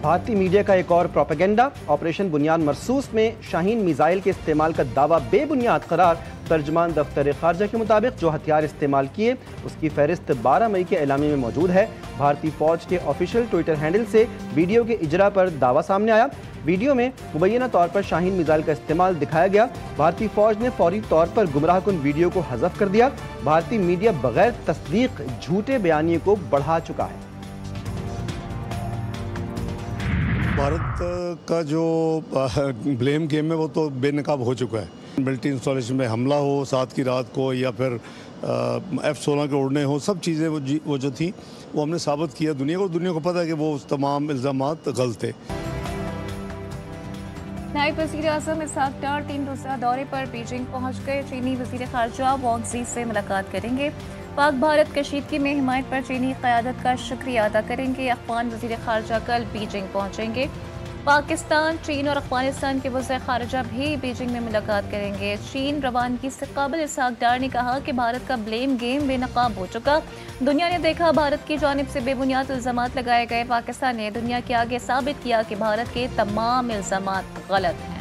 भारतीय मीडिया का एक और प्रोपेगेंडा। ऑपरेशन बुनियाद मरसूस में शाहीन मिसाइल के इस्तेमाल का दावा बेबुनियाद करार। तर्जमान दफ्तर खारजा के मुताबिक जो हथियार इस्तेमाल किए उसकी फहरिस्त 12 मई के एलामी में मौजूद है। भारतीय फौज के ऑफिशियल ट्विटर हैंडल से वीडियो के इजरा पर दावा सामने आया। वीडियो में मुबैना तौर पर शाहीन मिसाइल का इस्तेमाल दिखाया गया। भारतीय फौज ने फौरी तौर पर गुमराहकुन वीडियो को हज़फ कर दिया। भारतीय मीडिया बगैर तस्दीक झूठे बयानिए को बढ़ा चुका है। भारत का जो ब्लेम गेम है वो तो बेनकाब हो चुका है। मिलिट्री इंस्टॉलेशन में हमला हो सात की रात को या फिर F-16 के उड़ने हो, सब चीज़ें वो जो थी वो हमने साबित किया दुनिया को पता है कि वो तमाम इल्ज़ामात गलत थे। नायब वज़ीर आज़म इसहाक डार 3 रोज़ा दौरे पर बीजिंग पहुंच गए। चीनी वज़ीर ख़ारजा वांग ज़ी से मुलाकात करेंगे। पाक भारत कशीदगी में हिमायत पर चीनी क़यादत का शुक्रिया अदा करेंगे। अफ़गान वज़ीर ख़ारजा कल बीजिंग पहुंचेंगे। पाकिस्तान, चीन और अफ़गानिस्तान के वज़ीर ख़ारजा भी बीजिंग में मुलाकात करेंगे। चीन रवानगी से काबिल इसहाक डार ने कहा कि भारत का ब्लेम गेम बेनकाब हो चुका। दुनिया ने देखा भारत की जानिब से बेबुनियाद इल्ज़ामात लगाए गए। पाकिस्तान ने दुनिया के आगे साबित किया कि भारत के तमाम इल्ज़ामात गलत हैं।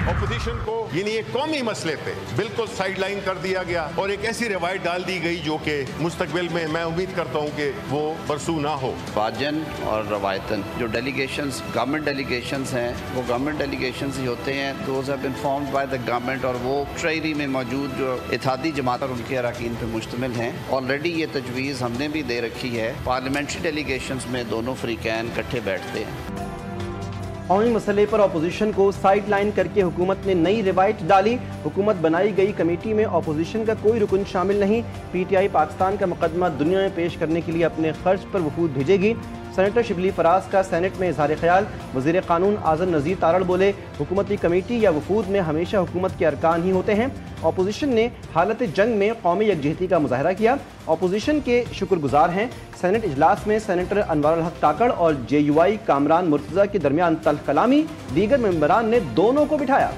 ऑपोजिशन को यानी ये कौमी मसले पे बिल्कुल साइडलाइन कर दिया गया और एक ऐसी रवायत डाल दी गई जो कि मुस्तकबिल में मैं उम्मीद करता हूँ कि वो परसू ना हो। वाजन और रवायतन जो डेलीगेशंस गवर्नमेंट डेलीगेशंस हैं वो गवर्नमेंट डेलीगेशंस ही होते हैं। Those have been formed by the government और वो ट्रेरी में मौजूद जो इत्तेहादी जमात और उनके अरकान पर मुश्तमिल हैं। ऑलरेडी ये तजवीज़ हमने भी दे रखी है। पार्लियामेंट्री डेलीगेशंस में दोनों फ्रीकैन इकट्ठे बैठते हैं। कौमी मसले पर अपोजिशन को साइड लाइन करके हुकूमत ने नई रिवायत डाली। हुकूमत बनाई गई कमेटी में अपोजिशन का कोई रुकन शामिल नहीं। PTI पाकिस्तान का मुकदमा दुनिया में पेश करने के लिए अपने खर्च पर वफूद भेजेगी। सेनेटर शिबली फराज का सेनेट में इजहार ख्याल। वज़ीर कानून आज़म नज़ीर तारड़ बोले हुकूमती कमेटी या वफूद में हमेशा हुकूमत के अरकान ही होते हैं। अपोजिशन ने हालत जंग में कौमी यकजहती का मुजाहरा किया। अपोजिशन के शुक्रगुजार हैं। सेनेट इजलास में सेनेटर अनवारुल हक ताकड़ और JUI कामरान मुर्तज़ा के दरमियान तल्ख कलामी। दीगर मेंबरान ने दोनों को बिठाया।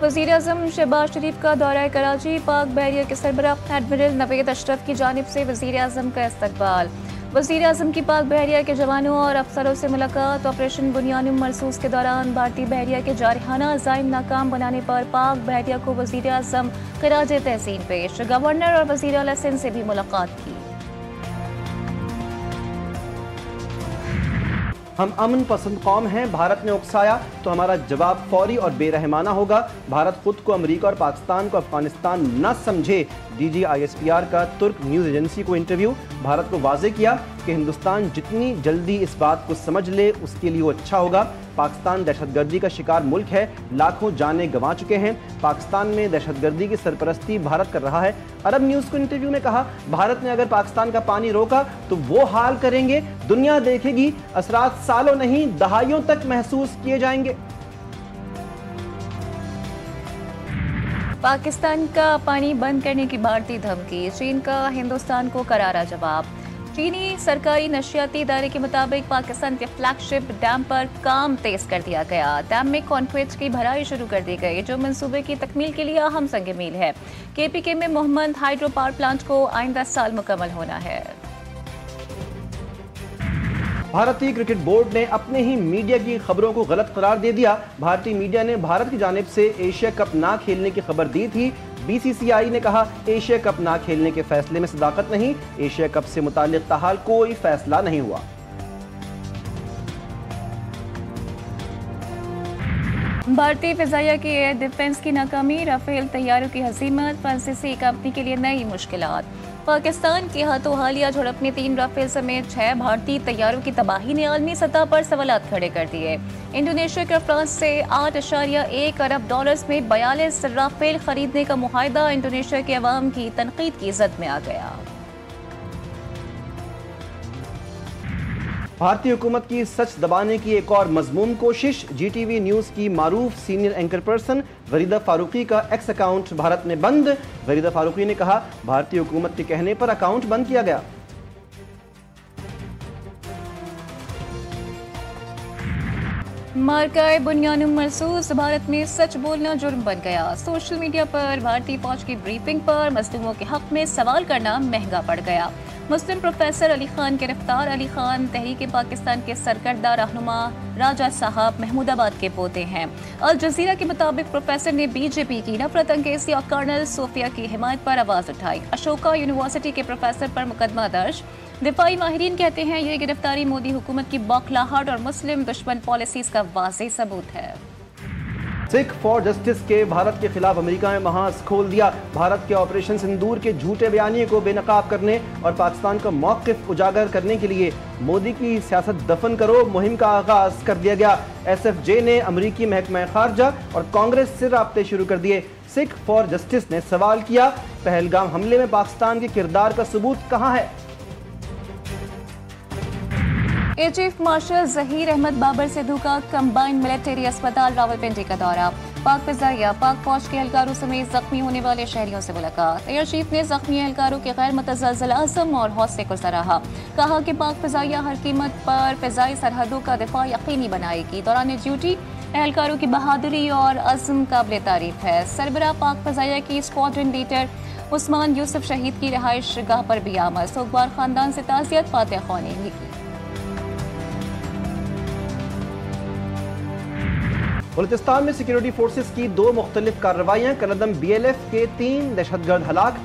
वज़ीर आज़म शहबाज शरीफ का दौरा कराची। पाक बहरिया के सरबराह एडमिरल नवेद अशरफ की जानिब से वज़ीर आज़म का इस्तकबाल। वज़ीर आज़म की पाक बहरिया के जवानों और अफसरों से मुलाकात। ऑपरेशन बुनियाद मरसूस के दौरान भारतीय बहरिया के जारहाना अज़ाइम नाकाम बनाने पर पाक बहरिया को वज़ीर आज़म खराज तहसीन पेश। गवर्नर और वज़ीर आला सिंध से भी मुलाकात की। हम अमन पसंद कौम हैं, भारत ने उकसाया तो हमारा जवाब फौरी और बेरहमाना होगा। भारत खुद को अमेरिका और पाकिस्तान को अफगानिस्तान न समझे। DG ISPR का तुर्क न्यूज़ एजेंसी को इंटरव्यू। भारत को वाजे किया कि हिंदुस्तान जितनी जल्दी इस बात को समझ ले उसके लिए वो अच्छा होगा। पाकिस्तान दहशतगर्दी का शिकार मुल्क है, लाखों जानें गंवा चुके हैं। पाकिस्तान में दहशतगर्दी की सरपरस्ती भारत कर रहा है। अरब न्यूज़ को इंटरव्यू में कहा भारत ने अगर पाकिस्तान का पानी रोका तो वो हाल करेंगे, दुनिया देखेगी। असरात सालों नहीं दहाइयों तक महसूस किए जाएंगे। पाकिस्तान का पानी बंद करने की भारतीय धमकी। चीन का हिंदुस्तान को करारा जवाब। चीनी सरकारी नशियाती इदारे के मुताबिक पाकिस्तान के फ्लैगशिप डैम पर काम तेज कर दिया गया। डैम में कॉन्क्रीट की भराई शुरू कर दी गई जो मंसूबे की तकमील के लिए अहम संग मील है। KPK में मोहम्मद हाइड्रो पावर प्लांट को आइंदा साल मुकम्मल होना है। भारतीय क्रिकेट बोर्ड ने अपने ही मीडिया की खबरों को गलत करार दे दिया। भारतीय मीडिया ने भारत की जानिब से एशिया कप ना खेलने की खबर दी थी। BCCI ने कहा एशिया कप ना खेलने के फैसले में सदाकत नहीं। एशिया कप से मुताल्लिक ताहाल कोई फैसला नहीं हुआ। भारतीय फिजाइया की एयर डिफेंस की नाकामी। राफेल तैयारों की हजीमत। फ्रांसीसी कंपनी के लिए नई मुश्किलात। पाकिस्तान के हाथों हालिया झड़प में 3 राफेल समेत 6 भारतीय तैयारों की तबाही ने आलमी सतह पर सवालात खड़े कर दिए। इंडोनेशिया का फ्रांस से $8.1 अरब में 42 राफेल खरीदने का मुआहदा इंडोनेशिया के अवाम की तनकीद की जद में आ गया। भारतीय हुकूमत की सच दबाने की एक और मजमूम कोशिश। GTV न्यूज़ की मारूफ सीनियर एंकर पर्सन वरीदा फारूकी का एक्स अकाउंट भारत में बंद। वरीदा फारूकी ने कहा भारतीय हुकूमत के कहने पर अकाउंट बंद किया गया। मार्काए बुनियानुम मरसूस, भारत में सच बोलना जुर्म बन गया। सोशल मीडिया पर भारतीय फौज की ब्रीफिंग पर मजलूमों के हक में सवाल करना महंगा पड़ गया। मुस्लिम प्रोफेसर अली खान गिरफ्तार। अली खान तहरीक पाकिस्तान के सरकर्दा रहनुमा राजा साहब महमूदाबाद के पोते हैं। अल जजीरा के मुताबिक प्रोफेसर ने बीजेपी की नफरत अंगेजी और कर्नल सोफिया की हिमायत पर आवाज उठाई। अशोका यूनिवर्सिटी के प्रोफेसर पर मुकदमा दर्ज। दिफाई माहिरीन कहते हैं ये गिरफ्तारी मोदी हुकूमत की बौखलाहट और मुस्लिम दुश्मन पॉलिसीज का वाज़ेह सबूत है। सिख फॉर जस्टिस के भारत के खिलाफ अमेरिका में महाज खोल दिया। भारत के ऑपरेशन सिंदूर के झूठे बयानिए को बेनकाब करने और पाकिस्तान का मौक़िफ़ उजागर करने के लिए मोदी की सियासत दफन करो मुहिम का आगाज कर दिया गया। SFJ ने अमरीकी महकमा खारजा और कांग्रेस से राब्ते शुरू कर दिए। सिख फॉर जस्टिस ने सवाल किया, पहलगाम हमले में पाकिस्तान के किरदार का सबूत कहाँ है? Air chief marshal Zaheer Ahmed Babar Sidhu का कंबाइंड मिलिट्री अस्पताल रावलपिंडी का दौरा। पाक फिजाइया पाक फौज के एहलकारों समेत जख्मी होने वाले शहरियों से मुलाकात। एयर चीफ ने जख्मी एहलकारों के गैर मुतज़्ज़ल अज़्म और हौसले को सराहा। कहा कि पाक फिजाइया हर कीमत पर फिजाई सरहदों का दिफा यकीनी बनाएगी। दौरान ड्यूटी एहलकारों की बहादुरी और अज़्म काबिल तारीफ है। सरबराह पाक फिजाइया की स्क्वाड्रन लीडर उस्मान यूसुफ शहीद की रिहाइश गाह पर भी आमद। सोगवार खानदान से ताज़ियत फातिहा ख़्वानी लिखी। बलूचिस्तान में सिक्योरिटी फोर्सेस की 2 मुख्तलिफ कार्रवाइयां। कलदम BLF के 3 दहशतगर्द हलाक।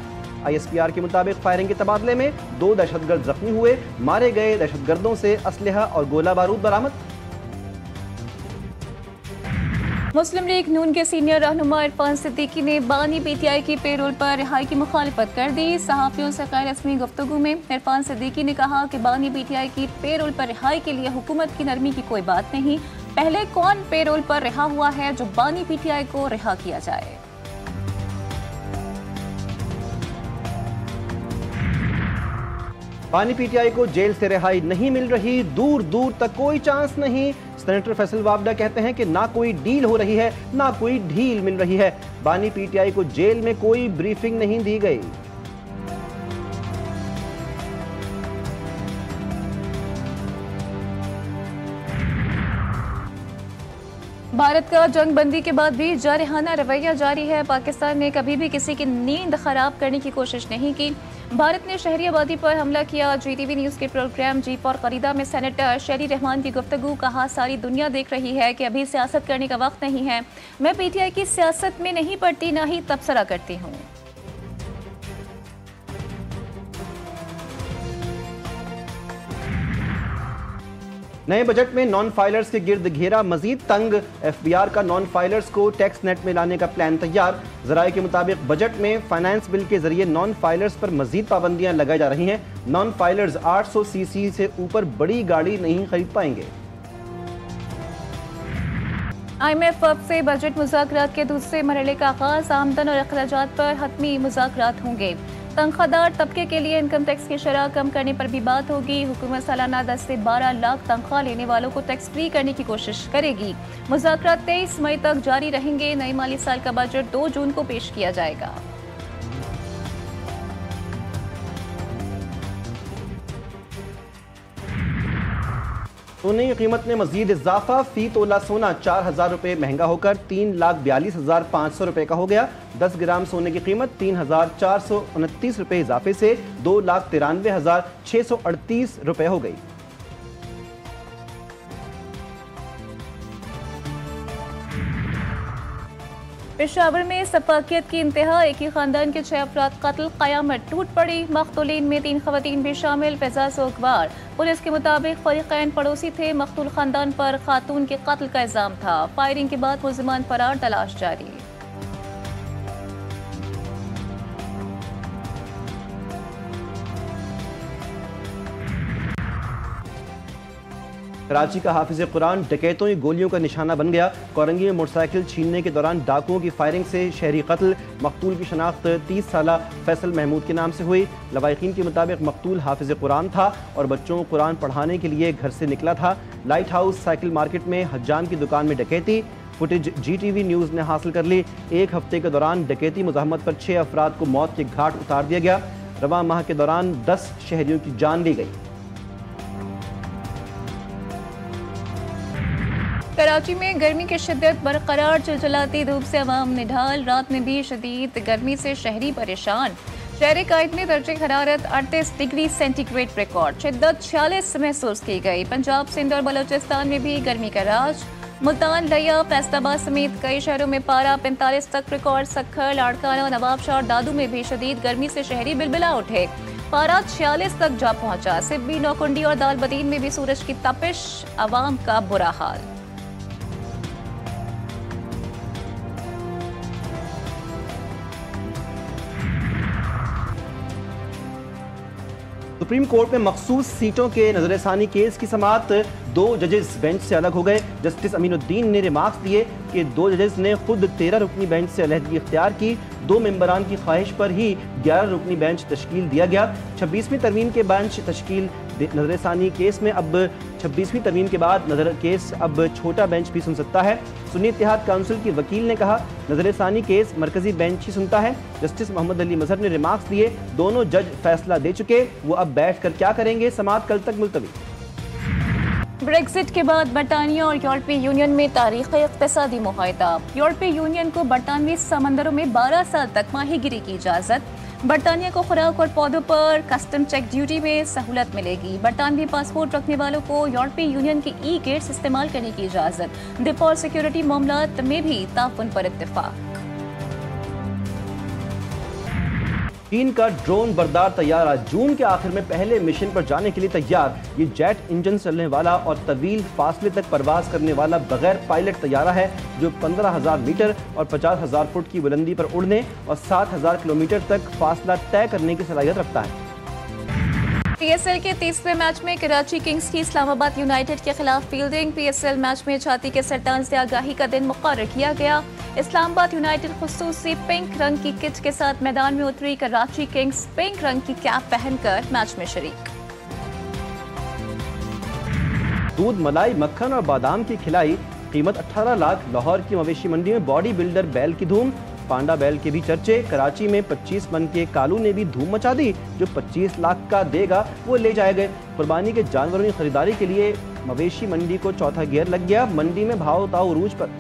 ISPR के मुताबिक फायरिंग के तबादले में 2 दहशतगर्द जख्मी हुए। मारे गए दहशतगर्दों से असलहा और गोला बारूद बरामद। मुस्लिम लीग नून के सीनियर रहनुमा इरफान सिद्दीकी ने बानी PTI की पेरोल पर रिहाई की मुखालिफत कर दी। सहाफियों से गैर रस्मी गुफ्तगू में इरफान सिद्दीकी ने कहा कि बानी PTI की पेरोल पर रिहाई के लिए हुकूमत की नरमी की कोई बात नहीं। पहले कौन पेरोल पर रिहा हुआ है जो बानी PTI को रिहा किया जाए। बानी PTI को जेल से रिहाई नहीं मिल रही, दूर दूर तक कोई चांस नहीं। सेनेटर फैसल वावडा कहते हैं कि ना कोई डील हो रही है ना कोई ढील मिल रही है। बानी PTI को जेल में कोई ब्रीफिंग नहीं दी गई। भारत का जंग बंदी के बाद भी जारहाना रवैया जारी है। पाकिस्तान ने कभी भी किसी की नींद खराब करने की कोशिश नहीं की। भारत ने शहरी आबादी पर हमला किया। GTV न्यूज़ के प्रोग्राम जी फॉर खरीदा में सेनेटर शहरी रहमान की गुफ्तगू। कहा, सारी दुनिया देख रही है कि अभी सियासत करने का वक्त नहीं है। मैं PTI की सियासत में नहीं पड़ती, ना ही तबसरा करती हूँ। नए बजट में नॉन फाइलर्स के गिर्द घेरा मजीद तंग। FBR का नॉन फाइलर्स को टैक्स नेट में लाने का प्लान तैयार। जराये के मुताबिक बजट में फाइनेंस बिल के जरिए नॉन फाइलर्स पर मजीद पाबंदियां लगाई जा रही हैं। नॉन फाइलर्स 800 cc से ऊपर बड़ी गाड़ी नहीं खरीद पाएंगे। IMF अब से बजट मुज़ाकरात के दूसरे मरहले का आगाज। आमदन और अखराजात पर हतमी मुज़ाकरात होंगे। तनख्वाहदार तबके के लिए इनकम टैक्स की शरह कम करने पर भी बात होगी। हुकूमत सालाना 10 से 12 लाख तनख्वाह लेने वालों को टैक्स फ्री करने की कोशिश करेगी। मुज़ाकरात 23 मई तक जारी रहेंगे। नए माली साल का बजट 2 जून को पेश किया जाएगा। सोने की कीमत में मजीद इजाफा। फी तोला सोना 4,000 रुपये महंगा होकर 3,42,500 रुपये का हो गया। 10 ग्राम सोने की कीमत 3,429 रुपये इजाफे से 2,93,638 रुपये हो गई। पेशावर में सफाकियत की इंतहा। एक ही खानदान के 6 अफराद कत्ल। क़यामत टूट पड़ी। मक़तूलीन में 3 ख़वातीन भी शामिल। फ़िज़ा सोगवार। पुलिस के मुताबिक फ़रीक़ैन पड़ोसी थे। मक़तूल खानदान पर खातून के कत्ल का इल्ज़ाम था। फायरिंग के बाद मुल्ज़िमान फरार, तलाश जारी। कराची का हाफिज कुरान डकैतों की गोलियों का निशाना बन गया। कोरंगी में मोटरसाइकिल छीनने के दौरान डाकुओं की फायरिंग से शहरी कत्ल। मकतूल की शनाख्त 30 साला फैसल महमूद के नाम से हुई। लवाहिकीन के मुताबिक मकतूल हाफिज कुरान था और बच्चों को कुरान पढ़ाने के लिए घर से निकला था। लाइट हाउस साइकिल मार्केट में हज्जाम की दुकान में डकैती। फुटेज GTV न्यूज़ ने हासिल कर ली। 1 हफ्ते के दौरान डकैती मुज़ाहमत पर 6 अफराद को मौत के घाट उतार दिया गया। रवां माह के दौरान 10 शहरियों की जान ली गई। कराची में गर्मी की शिद्दत बरकरार, चिलचिलाती धूप से अवाम निढाल। रात में भी शदीद गर्मी से शहरी परेशान। शहर कायद में दर्जे हरारत 38 डिग्री सेंटीग्रेड रिकॉर्ड, शिद्दत 46 महसूस की गई। पंजाब, सिंध और बलोचिस्तान में भी गर्मी का राज। मुल्तान, लिया, फैसलाबाद समेत कई शहरों में पारा 45 तक रिकॉर्ड। सक्खर, लाड़काना, नवाबशाह और दादू में भी शदीद गर्मी से शहरी बिलबिला उठे। पारा 46 तक जा पहुंचा। सिब्बी, नौकुंडी और दालबदीन में भी सूरज की तपिश, अवाम का बुरा हाल। सुप्रीम कोर्ट में मखसूस सीटों के नजरसानी केस की समाअत 2 जजेस बेंच से अलग हो गए। जस्टिस अमीनुद्दीन ने रिमार्क्स दिए कि 2 जजेस ने खुद 13 रुकनी बेंच से अलहदगी इख्तियार की। 2 मेंबरान की ख्वाहिश पर ही 11 रुकनी बेंच तश्कील दिया गया। 26वीं तरमीम के बेंच तश्कील नजरसानी केस में अब 26वीं तरमीम के बाद केस अब छोटा बेंच भी सुन सकता है। सुन्नी इत्तेहाद काउंसिल की वकील ने कहा, नजरसानी केस मरकजी बेंच ही सुनता है। जस्टिस मोहम्मद अली मजहर ने रिमार्क्स दिए, दोनों जज फैसला दे चुके, वो अब बैठ कर क्या करेंगे। समाअत कल तक मुलतवी। ब्रेक्जिट के बाद बरतानिया और यूरोपीय यूनियन में तारीखी इक़्तिसादी मुआहिदा। यूरोपीय यूनियन को बरतानवी समंदरों में 12 साल तक माहीगिरी की इजाज़त। बरतानिया को खुराक और पौधों पर कस्टम चेक ड्यूटी में सहूलत मिलेगी। बरतानवी पासपोर्ट रखने वालों को यूरोपीय यूनियन की ई गेट्स इस्तेमाल करने की इजाज़त। डिफॉ और सिक्योरिटी मामलात में भी ताउन पर इत्तेफाक। चीन का ड्रोन बरदार तैयारा जून के आखिर में पहले मिशन पर जाने के लिए तैयार। ये जेट इंजन चलने वाला और तवील फासले तक परवाज करने वाला बगैर पायलट तैयारा है, जो 15,000 मीटर और 50,000 फुट की बुलंदी पर उड़ने और 7,000 किलोमीटर तक फासला तय करने की सलाहियत रखता है। पीएसएल के 30वें मैच में कराची किंग्स की इस्लामाबाद यूनाइटेड के खिलाफ फील्डिंग। पीएसएल मैच में छाती के सरतान से आगाही का दिन मुकर्रर किया गया। इस्लामाबाद यूनाइटेड खुसूसी पिंक रंग की किट के साथ मैदान में उतरी। कराची किंग्स पिंक रंग की कैप पहनकर मैच में शरीक। दूध, मलाई, मक्खन और बादाम की खिलाई, कीमत 18 लाख। लाहौर की मवेशी मंडी में बॉडी बिल्डर बैल की धूम। पांडा बैल के भी चर्चे। कराची में 25 मन के कालू ने भी धूम मचा दी। जो 25 लाख का देगा वो ले जाएंगे। कुर्बानी के जानवरों की खरीदारी के लिए मवेशी मंडी को चौथा गियर लग गया। मंडी में भाव ताव उरूज पर।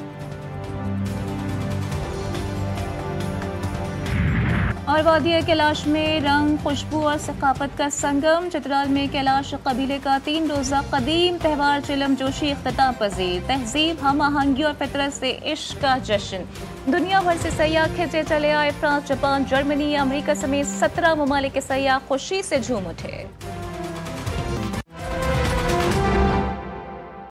और वादिया कैलाश में रंग, खुशबू और सकाफत का संगम। चित्राल में कैलाश कबीले का 3 रोज़ा कदीम त्यौहार चिलम जोशी इख्तिताम पजीर। तहजीब, हम आहंगी और फितरत से इश्क का जश्न। दुनिया भर से सयाह खिंचे चले आए। फ्रांस, जापान, जर्मनी, अमेरिका समेत 17 ममालिक के सयाह खुशी से झूम उठे।